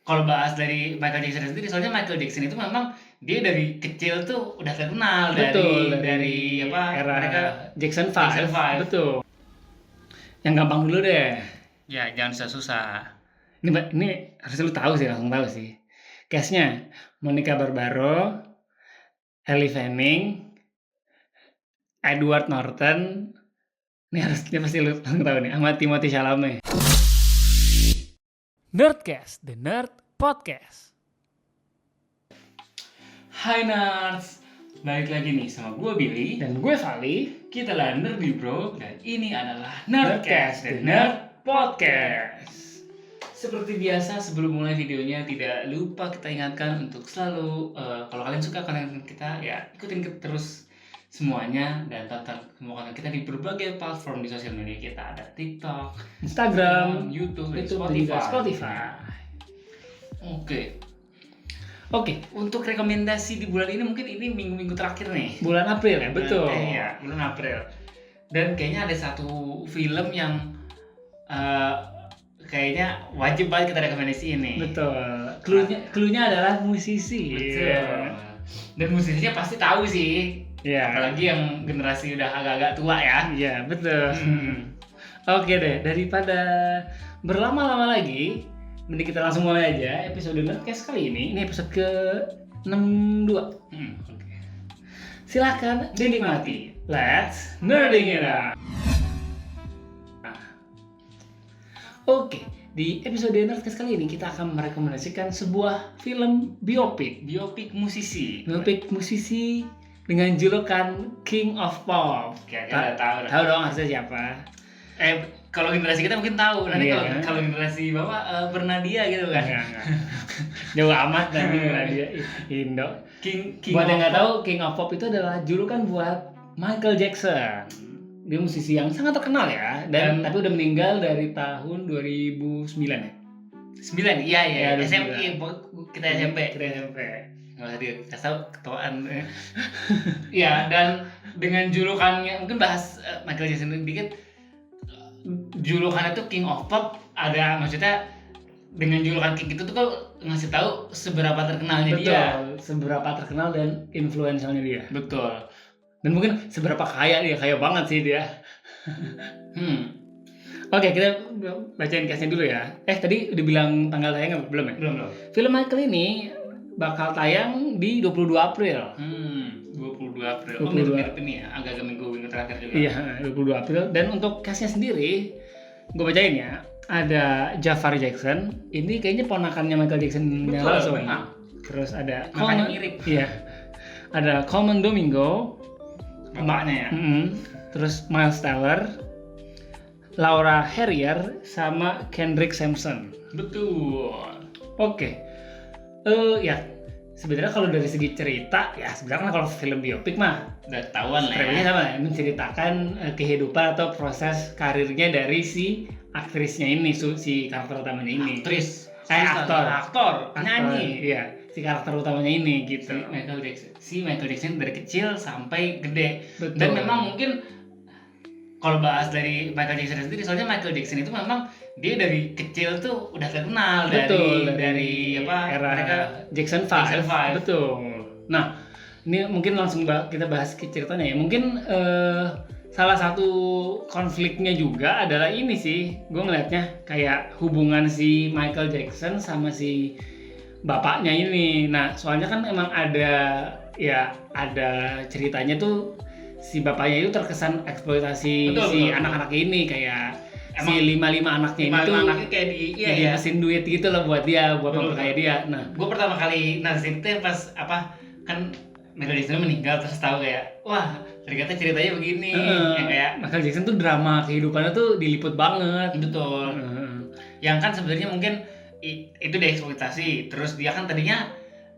kalau bahas dari Michael Jackson sendiri, soalnya Michael Jackson itu memang dia dari kecil tuh udah terkenal. Betul, dari era mereka Jackson 5. Jackson 5. Betul. Yang gampang dulu deh. Ya, jangan susah-susah. Ini harus lu tahu sih, langsung tahu sih. Case-nya Monica Barbaro, Ellie Fanning, Edward Norton. Ini pasti lu langsung tahu nih, sama Timothée Chalamet. Nerdcast, The Nerd Podcast. Hai Nerds, balik lagi nih sama gue Billy Dan gue Vali. Kita lah Nerdy Bro, dan ini adalah Nerdcast, The Nerd Podcast. Seperti biasa, sebelum mulai videonya, tidak lupa kita ingatkan untuk selalu kalau kalian suka konten kita, ya ikutin terus semuanya. Dan tonton semua konten kita di berbagai platform di sosial media kita. Ada TikTok, Instagram, YouTube, dan juga Spotify. Oke, untuk rekomendasi di bulan ini, mungkin ini minggu-minggu terakhir nih. Bulan April ya, betul. Iya, bulan April. Dan kayaknya ada satu film yang kayaknya wajib banget kita rekomendasi ini. Betul. Cluenya adalah musisi. Betul. Dan musisinya pasti tahu sih. Iya. Apalagi yang generasi udah agak-agak tua ya. Iya, betul. Oke deh, daripada berlama-lama lagi, mending kita langsung mulai aja episode Nerdcast kali ini. Ini episode ke-62. Oke. Silakan dinikmati. Let's nerding it up. Oke, di episode Nerdcast kali ini kita akan merekomendasikan sebuah film biopik Biopik musisi dengan julukan King of Pop. Kayaknya udah tahu. Tahu dong harusnya siapa? Kalau generasi kita mungkin tahu. Nanti Iya. kalau generasi Bapak Bernadia gitu kan. Enggak. Jauh amat nanti dia Indo. King Buat yang of nggak Pop. tahu, King of Pop itu adalah julukan buat Michael Jackson. Dia musisi yang sangat terkenal ya, dan tapi udah meninggal dari tahun 2009 ya. 9, iya. Ya, SMP, kita SMP. Nggak usah dikasih tahu ketuaan. Iya, dan dengan julukannya, mungkin bahas Michael Jackson dikit. Julukannya tuh King of Pop, ada maksudnya dengan julukan King itu tuh kok ngasih tahu seberapa terkenalnya dia. Seberapa terkenal dan influensialnya dia. Betul. Dan mungkin seberapa kaya banget sih dia. Oke, kita bacain case-nya dulu ya. Tadi udah bilang tanggal tayang belum ya? Belum. Film Michael ini bakal tayang di 22 April. 22 April. 22. Mirip-mirip ini ya, agak-agak minggu terakhir juga. Iya, 22 April. Dan untuk cast-nya sendiri, gue bacain ya. Ada Jafar Jackson. Ini kayaknya ponakannya Michael Jackson yang langsung. Betul. Terus ada Makanya mirip. Iya. Ada Coleman Domingo, Bapaknya ya. Terus Miles Teller, Laura Harrier, sama Kendrick Sampson. Betul. Oke. Ya, sebenarnya kalau dari segi cerita, ya sebenarnya kan kalau film biopik mah Udah ketahuan lah premisnya ya. sama ya, menceritakan kehidupan atau proses karirnya dari si aktrisnya ini, si karakter utamanya ini. Aktor. Nyanyi. Iya, si karakter utamanya ini gitu. Si Michael Jackson dari kecil sampai gede. Betul. Dan memang mungkin kalau bahas dari Michael Jackson sendiri, soalnya Michael Jackson itu memang dia dari kecil tuh udah terkenal. Dari era mereka Jackson 5. Jackson 5. Betul. Nah, ini mungkin langsung kita bahas ke ceritanya ya. Mungkin salah satu konfliknya juga adalah ini sih. Gue ngeliatnya kayak hubungan si Michael Jackson sama si bapaknya ini. Nah, soalnya kan emang ada ceritanya tuh si bapaknya itu terkesan eksploitasi si anak-anak ini, kayak emang si 5 anaknya ini tuh anaknya kayak jadi mesin duit gitu loh buat dia, buat memperkaya dia. Nah, gue pertama kali itu yang pas kan Michael Jackson meninggal, terus tahu kayak wah ternyata ceritanya begini. Yang kayak Michael Jackson tuh drama kehidupannya tuh diliput banget. Betul. Yang kan sebenarnya mungkin itu dieksploitasi, terus dia kan tadinya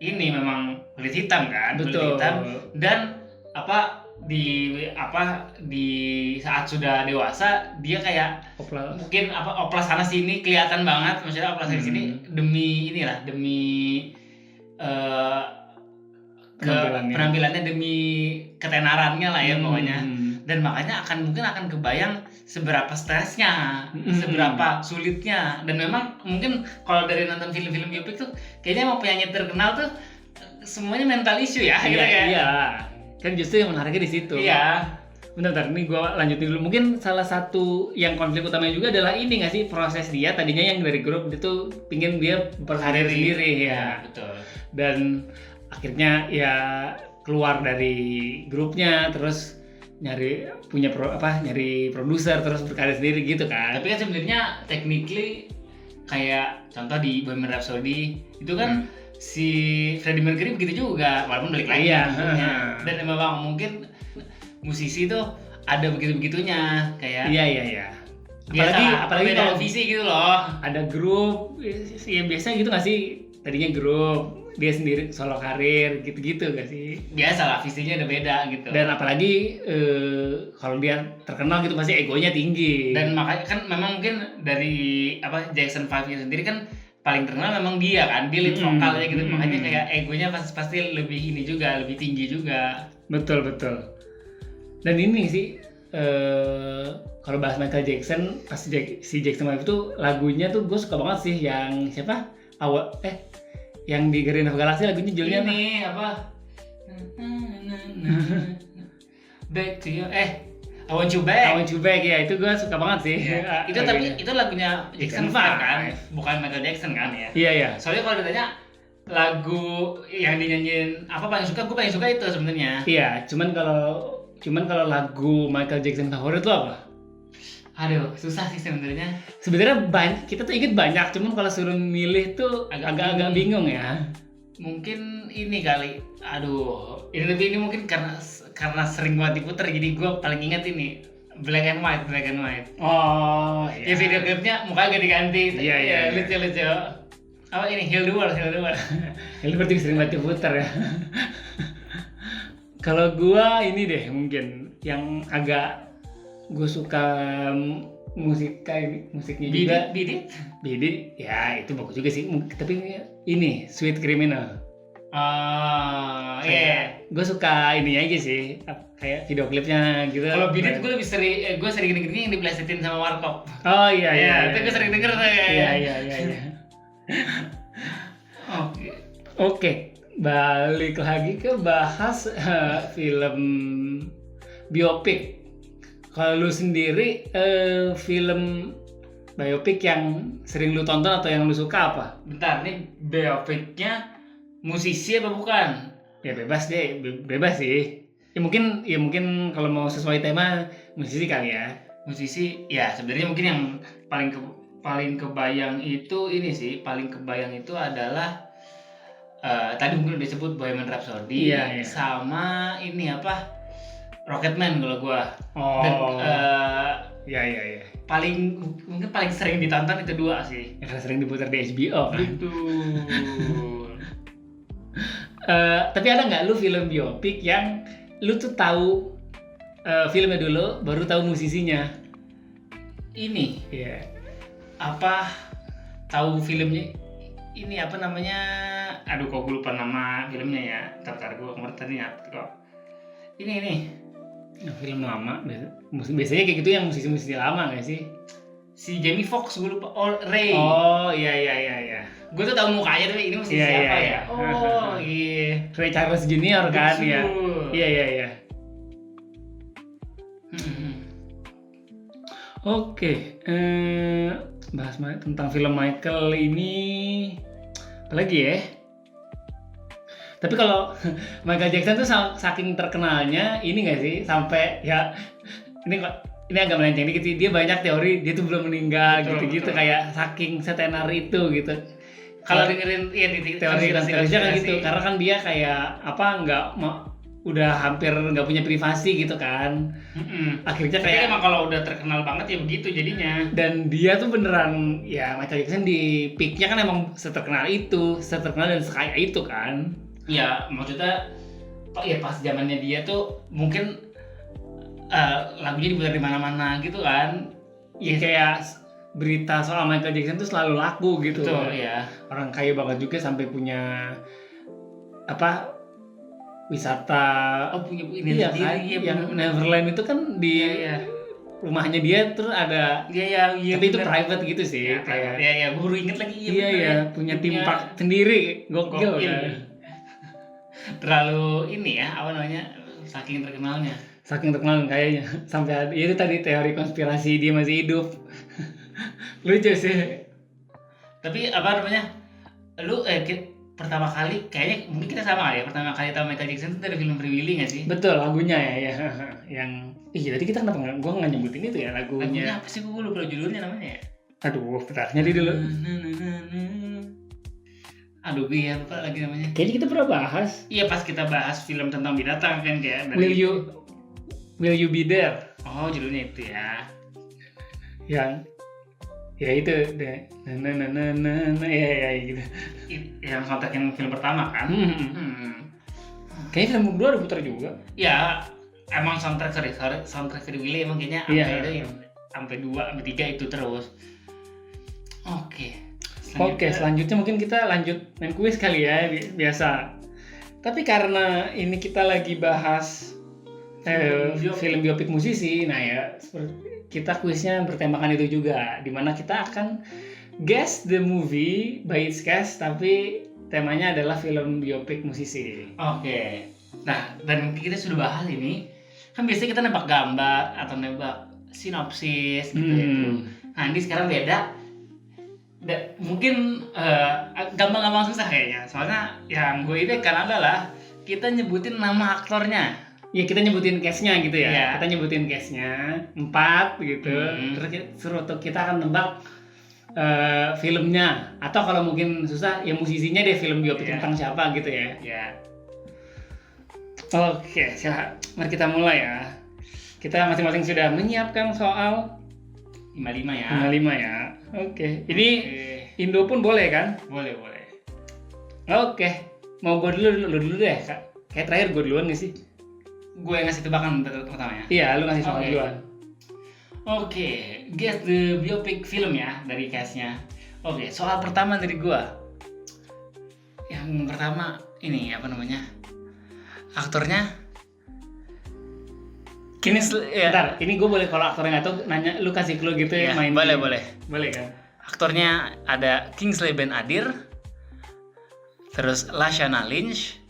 ini memang kulit hitam kan. Betul. Kulit hitam, dan di saat sudah dewasa dia kayak mungkin oplas sana sini kelihatan banget, maksudnya oplas sana sini demi penampilannya, demi ketenarannya lah ya pokoknya. Dan makanya mungkin akan kebayang seberapa stresnya, seberapa sulitnya. Dan memang mungkin kalau dari nonton film-film biopik tuh kayaknya emang penyanyi terkenal tuh semuanya mental issue ya gitu ya. Iya. Kan justru yang menariknya di situ. Iya. Bentar, ini gue lanjutin dulu. Mungkin salah satu yang konflik utamanya juga adalah ini nggak sih, proses dia tadinya yang dari grup itu pingin dia berkarir sendiri ya. Betul. Dan akhirnya ya keluar dari grupnya, terus nyari produser, terus berkarir sendiri gitu kan. Tapi kan sebenarnya technically kayak contoh di Bohemian Rhapsody itu kan si Freddie Mercury begitu juga, walaupun balik lagi. Iya. Dan memang mungkin musisi tuh ada begitu-begitunya kayak Iya. apalagi kalau visi gitu loh. Ada grup, ya biasanya gitu nggak sih? Tadinya grup, dia sendiri solo karir gitu-gitu gak sih? Biasa lah, visinya udah beda gitu. Dan apalagi kalau dia terkenal gitu pasti egonya tinggi. Dan makanya kan memang mungkin dari Jackson 5 sendiri kan paling terkenal memang dia kan, dia lead vokalnya gitu. Makanya kayak egonya pasti lebih ini juga, lebih tinggi juga. Betul. Dan ini sih kalau bahas Michael Jackson, pas si Jackson 5 itu lagunya tuh gue suka banget sih, yang siapa? Yang di Guardians of Galaxy lagunya judulnya ini apa? Back to you. I Want You Back. Ya, itu gue suka banget sih. Ya. Itu lagunya Jackson 5 kan, bukan Michael Jackson kan ya? Iya. Soalnya kalau ditanya lagu yang dinyanyiin apa paling suka, gue paling suka itu sebenarnya. Iya, cuman kalau lagu Michael Jackson favorit itu apa? Aduh, susah sih sebenarnya. Sebenarnya kita tuh inget banyak, cuman kalau suruh milih tuh agak bingung ya. Mungkin ini kali. Aduh, ini mungkin karena sering banget diputer, jadi gue paling inget ini Black and White. Oh, iya. Ya video klipnya mukanya ganti. Iya. Lucu. Apa ini? Heal the World. Heal the World sering banget diputer ya. Kalau gua ini deh mungkin yang agak gue suka musiknya juga. Bidit ya itu bagus juga sih, tapi ini Sweet Criminal. Iya. Gue suka ininya aja sih, kayak video klipnya gitu. Kalau Bidit gue lebih sering denger yang diplesetin sama Warkop. Oh iya. Itu gue sering denger tuh ya. Iya. Oke. Balik lagi ke bahas film biopik. Kalau lu sendiri film biopik yang sering lu tonton atau yang lu suka apa? Bentar, nih biopiknya musisi apa bukan? Ya bebas sih. Ya mungkin kalau mau sesuai tema musisi kali ya. Musisi ya sebenarnya mungkin yang paling kebayang itu ini sih, adalah tadi mungkin udah disebut Bohemian Rhapsody, iya. Sama ini apa Rocketman kalau gua. Dan iya. Mungkin paling sering ditonton itu dua sih. Yang sering diputar di HBO kan. Betul. Tapi ada nggak lu film biopik yang lu tuh tahu filmnya dulu baru tahu musisinya? Ini. Iya. Tahu filmnya? Ini apa namanya? Aduh, kok gue lupa nama filmnya ya. Ntar gue ngerti kok. Ini. Film lama. Biasanya kayak gitu yang musisi-musisi lama nggak sih? Si Jamie Foxx gue lupa. Oh, Ray. Oh, iya. Gue tuh tahu mukanya tapi ini musisi siapa ya? Oh, iya. Ray Charles Jr. kan ya. Iya. Oke. Bahas tentang film Michael ini apalagi ya? Tapi kalau Michael Jackson tuh saking terkenalnya ini nggak sih sampai ya ini agak melenceng dikit sih, dia banyak teori dia tuh belum meninggal gitu-gitu, kayak saking setenar itu gitu. Kalau dengerin ya di teori konspirasinya kan gitu, karena kan dia kayak udah hampir nggak punya privasi gitu kan. Akhirnya kayak emang kalau udah terkenal banget ya begitu jadinya. Dan dia tuh beneran ya, Michael Jackson di peaknya kan emang seterkenal dan sekaya itu kan. Ya maksudnya ya pas zamannya dia tuh mungkin lagunya diputar di mana-mana gitu kan. Ya kayak berita soal Michael Jackson tuh selalu laku gitu. Betul ya. Orang kaya banget juga sampai punya wisata. Punya ini sendiri kan? Yang Neverland itu kan rumahnya dia terus ada Iya, tapi itu bener. private gitu sih Ya, kayak ya, gue baru inget lagi. iya bener ya punya theme park sendiri gokil Gokil. kan. Terlalu ini ya, apa namanya, saking terkenalnya. Saking terkenal kayaknya sampai itu tadi teori konspirasi dia masih hidup. Lucu sih. Tapi apa namanya, lu pertama kali kayaknya mungkin kita sama ya, pertama kali tahu Michael Jackson itu dari film Free Willy nggak sih? Betul lagunya ya yang tadi kita kenapa gua nggak nyebutin itu ya Lagunya lagunya. apa sih, gue lupa judulnya namanya ya. Aduh, bentar nyari dulu. Aduh, gue ya lupa lagi namanya. Kayaknya kita pernah bahas. Iya, pas kita bahas film tentang binatang kan kayak Will you be there? Oh, judulnya itu ya. Yang ya itu deh. Ya gitu. Yang soundtrackin film pertama kan. Kayaknya film kedua udah putar juga. Ya, emang soundtrack Free Willy emang kayaknya Iya. itu yang sampai 2 sampai 3 itu terus. Oke. Selanjutnya mungkin kita lanjut main kuis kali ya biasa. Tapi karena ini kita lagi bahas film biopik musisi, nah ya kita kuisnya bertemakan itu juga, dimana kita akan guess the movie by its cast, tapi temanya adalah film biopik musisi. Oke. Nah, dan kita sudah bahas ini. Kan biasanya kita nebak gambar atau nebak sinopsis gitu ya. Nah, ini sekarang beda. Mungkin gampang-gampang susah kayaknya. Soalnya yang gue ini kan adalah kita nyebutin nama aktornya. Ya kita nyebutin cast-nya gitu ya. Iya. Kita nyebutin cast-nya 4 gitu. Terus kita akan nebak filmnya, atau kalau mungkin susah ya musisinya deh, film biopik tentang siapa gitu ya. Ya. Oke, mari kita mulai ya. Kita masing-masing sudah menyiapkan soal 55 ya. 55 ya. Oke. Ini Indo pun boleh kan? Boleh. Oke. Mau gue dulu deh, Kak. Kayak terakhir gue duluan nih sih. Gue ngasih tebakan pertama ya. Iya, lu ngasih soal duluan. Oke, guess the biopic film ya dari cast-nya. Oke, soal pertama dari gue. Yang pertama ini apa namanya? Aktornya Bentar, ini gue boleh kalau aktornya nggak tahu nanya, lu kasih clue gitu ya, main. Boleh. Boleh kan? Aktornya ada Kingsley Ben-Adir, terus Lashana Lynch,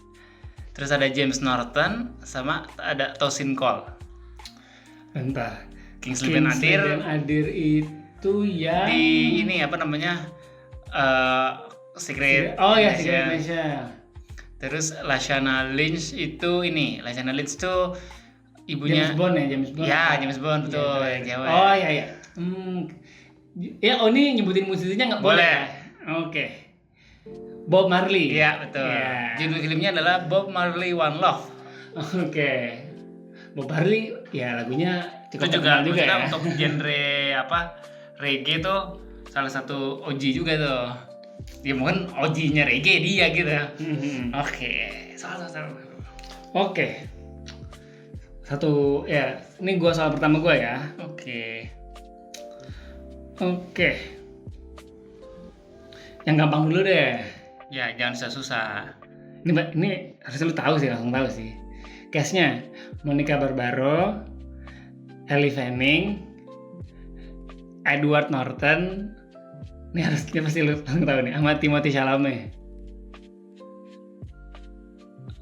terus ada James Norton, sama ada Tosin Cole. Bentar. Kingsley Ben-Adir itu ya di ini apa namanya? Secret Indonesia. Terus Lashana Lynch itu Lashana Lynch itu ibunya James Bond. Ya, James Bond betul, ya, yang cewek. Oh iya. Ya, ini nyebutin musisinya nggak boleh. Oke. Bob Marley. Iya, betul. Ya. Judul filmnya adalah Bob Marley One Love. Oke. Bob Marley ya lagunya cukup Itu juga terkenal juga ya. untuk genre apa? Reggae tuh salah satu OG juga tuh. Ya mungkin OG-nya reggae dia gitu. Oke. Soal. Oke. Satu ya, ini gua soal pertama gua ya. Oke. Yang gampang dulu deh. Ya, jangan susah-susah. Ini harus lu tahu sih, langsung tahu sih. Cast-nya Monica Barbaro, Ellie Fanning, Edward Norton. Ini pasti lu langsung tahu nih, sama Timothée Chalamet.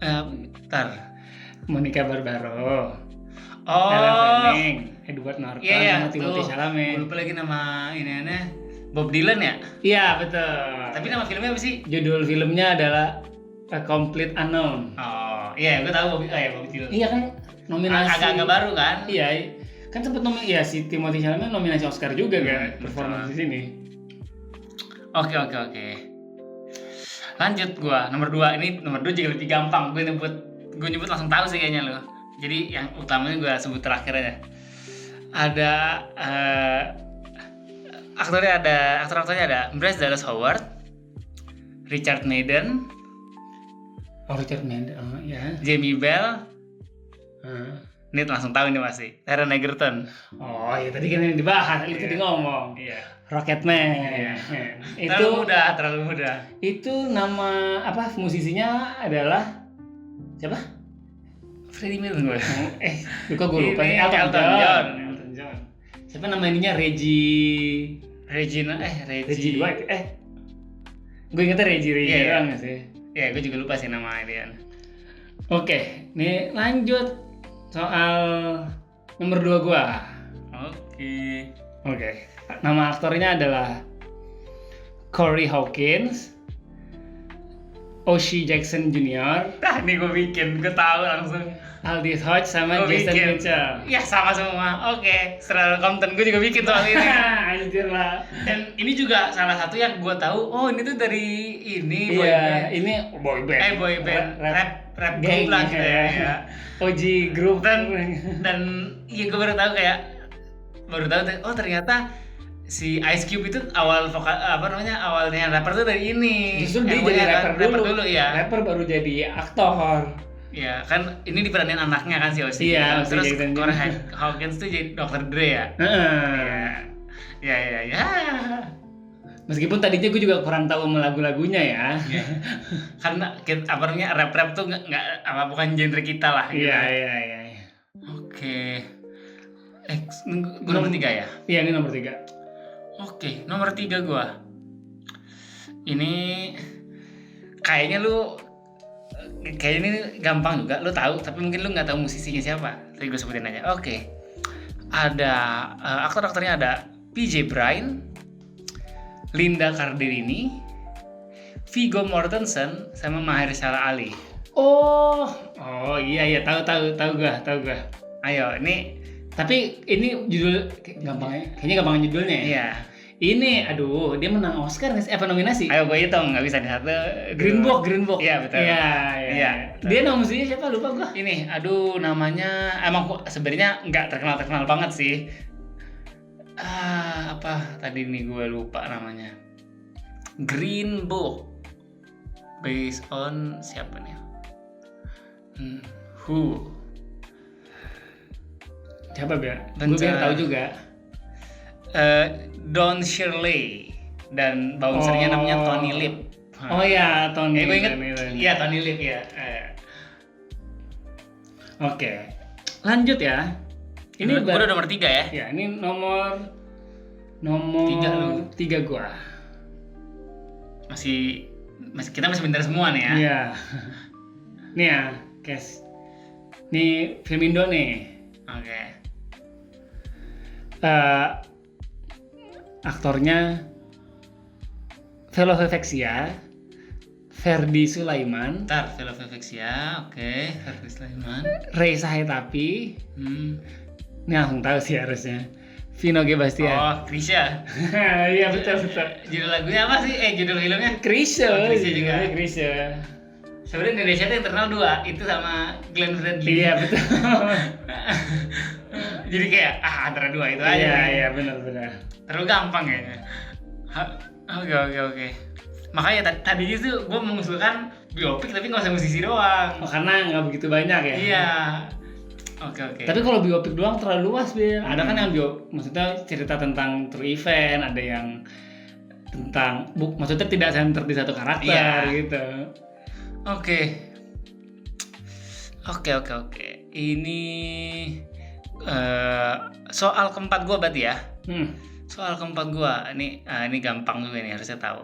Bentar. Monica Barbaro, Oh. Ellie Fanning, Edward Norton, Iya, sama Timothée Chalamet. Gue lupa lagi nama ini Bob Dylan ya? Iya, betul. Tapi nama filmnya apa sih? Judul filmnya adalah A Complete Unknown. Oh, iya, gue tahu Bob Dylan. Iya kan, nominasi Agak-agak baru kan? Iya, kan sempat si Timothée Chalamet nominasi Oscar juga kan, betul. performance di sini. Oke. Lanjut gua nomor 2 juga lebih gampang. Gue nyebut langsung tahu sih kayaknya lo. Jadi yang utamanya gue sebut terakhir aja. Ada aktornya ada Bryce Dallas Howard, Richard Madden, Richard Madden, ya. Jamie Bell. Ini langsung tahu ini pasti. Taron Egerton. Oh ya tadi kan yang dibahas, itu tadi ngomong. Iya. Rocketman. Iya. Itu terlalu mudah. Itu nama apa musisinya adalah siapa? Freddie Mercury. Lupa gue lupa. Ini Elton Elton John. John. Elton John. siapa nama ininya Regina Regi Dwight. Gue ingetnya Regi Iya. doang sih. Ya, gue juga lupa sih nama dia. Oke, nih lanjut soal nomor 2 gua. Oke. Nama aktornya adalah Corey Hawkins, O'Shea Jackson Jr., Nih gue tahu langsung. Aldis Hodge sama Gue Jason bikin. Mitchell. Ya sama semua. Oke, setelah konten gue juga bikin soal ini. Anjir lah. Dan ini juga salah satu yang gue tahu. Oh, ini tuh dari ini Iya, ini boy band. boy band. Rap gang group lah gitu ya. OG group Dan iya gue baru tahu oh ternyata si Ice Cube itu awalnya rapper tuh dari ini. Justru dia Emangnya jadi kan, rapper dulu ya. Rapper baru jadi aktor. Ya kan ini diperanin anaknya kan si Ozzy. Iya, Terus Ozzy Jackson Corey Hawkins tuh jadi Dr. Dre ya. Heeh. Ya. Meskipun tadinya gue juga kurang tahu sama lagu-lagunya ya. Karena rap tuh bukan genre kita lah. Gitu. Iya. Oke. Gue nomor 3 ya. Iya, ini nomor 3. Oke, nomor 3 gue. Ini kayaknya ini gampang juga, lu tahu, tapi mungkin lu nggak tahu musisinya siapa. Tadi gue sebutin aja. Oke. Ada aktor-aktornya ada PJ Bryan, Linda Cardellini, Viggo Mortensen, sama Mahershala Ali. Oh iya tahu gua. Ayo, ini Tapi ini judul kayaknya gampang judulnya ya. iya. Ini dia menang Oscar nggak sih? Apa nominasi? Ayo gue hitung, nggak bisa di satu. Green Book. Iya, betul. Iya. Betul. Dia nominasinya siapa lupa gua. Ini, namanya emang sebenarnya nggak terkenal banget sih. Apa tadi nih gue lupa namanya. Green Book. Based on siapa nih? Who? Siapa biar? Gue biar tahu juga. Don Shirley dan bouncernya namanya Tony Lip. Oh iya, Tony. Gue inget. Iya, Tony Lip ya. Oke. Lanjut ya. Ini udah nomor 3 ya? Ya, ini nomor 3 gua. Kita masih bentar semua nih ya. Iya. Nih ya, guys. Nih film Indo nih. Oke. Aktornya Velovexia, Ferdi Sulaiman, Velovexia, oke. Ferdi Sulaiman, Reza Hetapi. Ini langsung tahu sih harusnya. Vino G. Bastian. Oh, Krisya. Iya betul. Judul lagunya apa sih? Judul filmnya? Krisya juga. Krisya. Sebenarnya Indonesia tuh yang terkenal 2, itu sama Glenn Fredly. Iya betul. Jadi kayak antara 2 itu aja. Iya benar. Terlalu gampang kayaknya. Oke. Makanya tadinya tuh gue mengusulkan biopik tapi nggak usah musisi doang. Oh, karena nggak begitu banyak ya. Iya. Oke. Tapi kalau biopik doang terlalu luas, Bil. Ada kan yang maksudnya cerita tentang true event, ada yang tentang maksudnya tidak center di satu karakter gitu. Oke. Ini soal keempat gue berarti ya. Soal keempat gue ini gampang juga nih, harusnya tahu.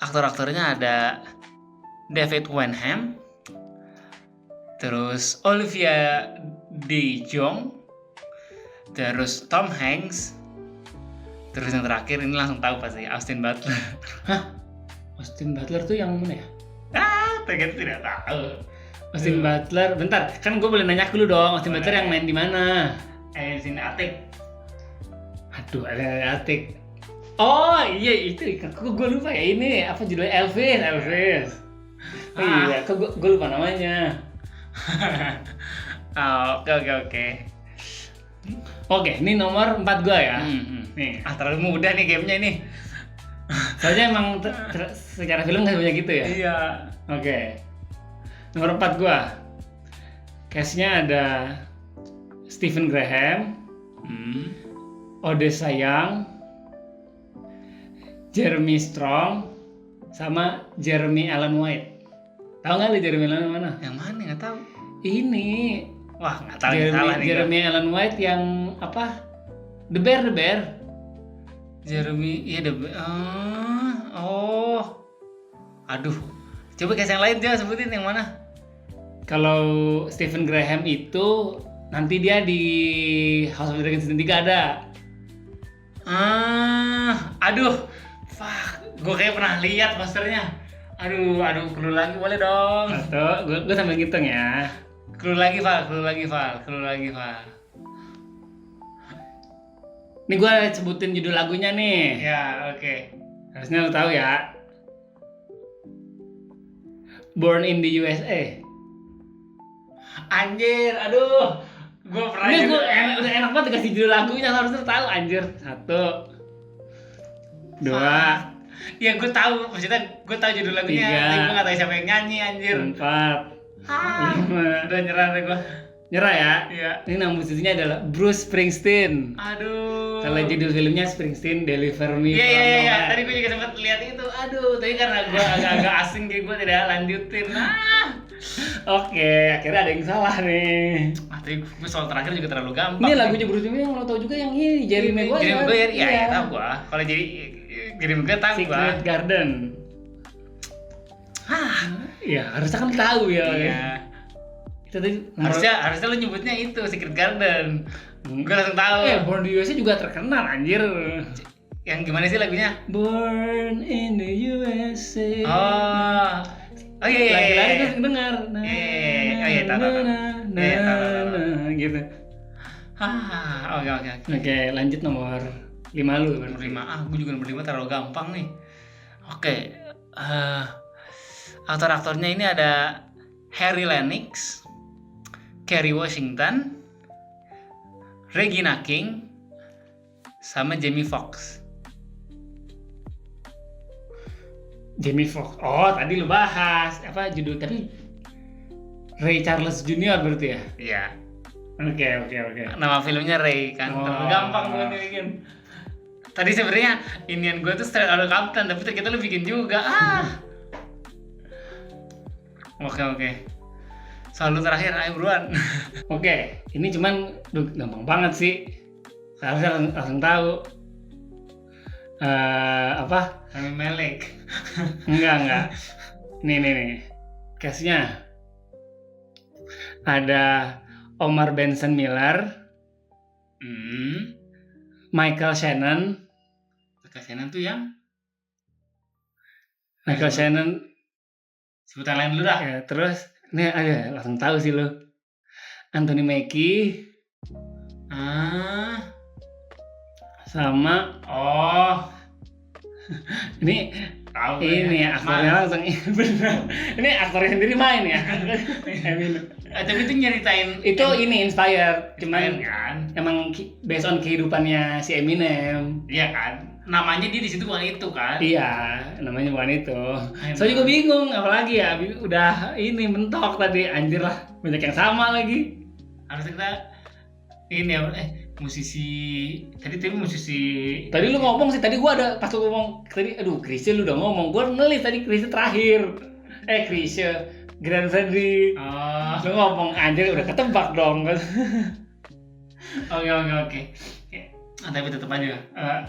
Aktor-aktornya ada David Wenham, terus Olivia De Jong, terus Tom Hanks, terus yang terakhir ini langsung tahu pasti Austin Butler. Hah? Austin Butler tuh yang mana ya? Ternyata tidak tahu. Austin Butler, bentar, kan gue boleh nanya dulu dong. Austin Butler yang main di mana? Sini Atik. Aduh, ada Atik. Oh iya itu, kok gue lupa ya ini apa judulnya Elvis. Oh iya, kok gue lupa namanya. Oke. Oke, ini nomor 4 gue ya. Nih, terlalu mudah nih gamenya nih. Soalnya emang secara film nggak banyak gitu ya. Iya. Oke. Nomor 4 gue. Cast-nya ada Stephen Graham, Odessa Young, Jeremy Strong, sama Jeremy Allen White. Tahu nggak lu Jeremy Allen mana? Yang mana? Nggak tahu. Ini. Wah, nggak tahu. Salah nih. Jeremy Allen White yang apa? The Bear. Jeremy, iya oh. Aduh. Coba kayak yang lain dia sebutin yang mana? Kalau Stephen Graham itu nanti dia di House of the Dragon season 3 ada. Aduh. Fuck, gue kayak pernah lihat posternya. Aduh, clue lagi boleh dong. Satu, gue sambil ngitung ya. Clue lagi, Val. Nih gue sebutin judul lagunya nih. Ya, oke. Harusnya lo tahu ya. Born in the USA. Anjir, aduh. Gue pernah Ini juga. udah enak banget dikasih judul lagunya, harusnya tahu anjir. 1 2 Ya gue tahu, maksudnya gue tahu judul lagunya, 3, tapi gue nggak tahu siapa yang nyanyi, anjir. 4 5. Udah nyerah deh gue. Nyerah ya? Iya. Ini nama musisinya adalah Bruce Springsteen. Aduh. Kalau judul filmnya Springsteen Deliver Me Iya. From Nowhere. Tadi gue juga sempat lihat itu. Aduh, tapi karena gue agak-agak asing, jadi gue tidak lanjutin. Oke, akhirnya ada yang salah nih. Tapi gue soal terakhir juga terlalu gampang. Ini lagunya Bruce Springsteen yang lo tau juga yang ini Jerry Maguire. Jerry Maguire, iya tahu gue. Kalau Jerry Maguire tahu gue. Secret Garden. Ya harusnya kan tahu ya. Iya. Itu tadi Harusnya lo nyebutnya itu Secret Garden. Gue langsung tahu. Born in the USA juga terkenal anjir. Yang gimana sih lagunya? Born in the USA. Oh iya. Lagi-lagi kan dengar. Iya, tahu. Gitu. Oke. Oke, lanjut nomor 5 lu. Nomor 5. Gue juga nomor 5 terlalu gampang nih. Oke. Aktor-aktornya ini ada Harry Lennox, Kerry Washington, Regina King, sama Jamie Foxx. Jamie Foxx. Oh, tadi lu bahas apa judul tadi? Ray Charles Jr. berarti ya? Iya. Oke. Nama filmnya Ray kan. Terlalu gampang gue bikin. Tadi sebenarnya inian gue tuh Straight Outta Compton, tapi ternyata lu bikin juga. Oke. Soal lu terakhir, ayo buruan. Oke, ini cuman gampang banget sih. Harusnya langsung tahu. Apa? Rami Malek. Enggak. Nih. Case-nya. Ada Omar Benson Miller, Michael Shannon. Michael Shannon tuh yang? Michael Shannon. Sebutan lain dulu dah. Ya, terus ini ada langsung tahu sih lo. Anthony Mackie. Sama ini tahu ini ya, aktornya langsung benar. Ini aktornya sendiri main ya. Tapi itu nyeritain itu ini inspired, cuman kan emang based on kehidupannya si Eminem. Iya kan, namanya dia di situ bukan itu kan. Iya, namanya bukan itu. Saya juga bingung, apalagi ya udah ini mentok tadi, anjir lah, banyak yang sama lagi. Harusnya kita ini ya, musisi tadi lu ngomong sih, tadi gua ada pas lu ngomong tadi, Chrisye lu udah ngomong, gua ngelis tadi Chrisye terakhir. Chrisye Grand Freddy. Lu ngomong anjir udah ketebak dong. Oke. Tapi tetap aja.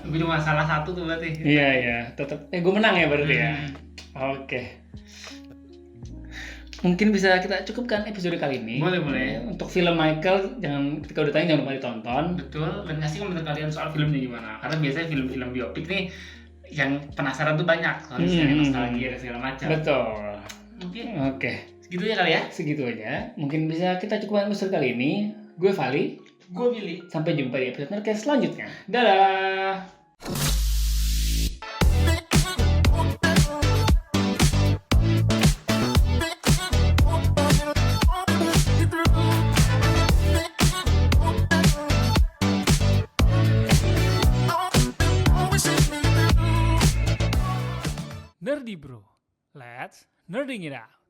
Gue cuma salah satu tuh berarti. Iya, tetap. Gue menang ya berarti ya. Oke. Mungkin bisa kita cukupkan episode kali ini. Boleh. Untuk film Michael, ketika udah tayang jangan lupa ditonton. Betul. Dan kasih komentar kalian soal filmnya gimana. Karena biasanya film-film biopik nih yang penasaran tuh banyak. Soalnya nostalgia dan segala macam. Betul. Oke. Segitu ya kali ya? Segitu aja. Mungkin bisa kita cukupkan episode kali ini. Gue Vali. Gue Billy. Sampai jumpa di episode Nerdcast selanjutnya. Dadah. Nerdy Bro. Let's nerding it out.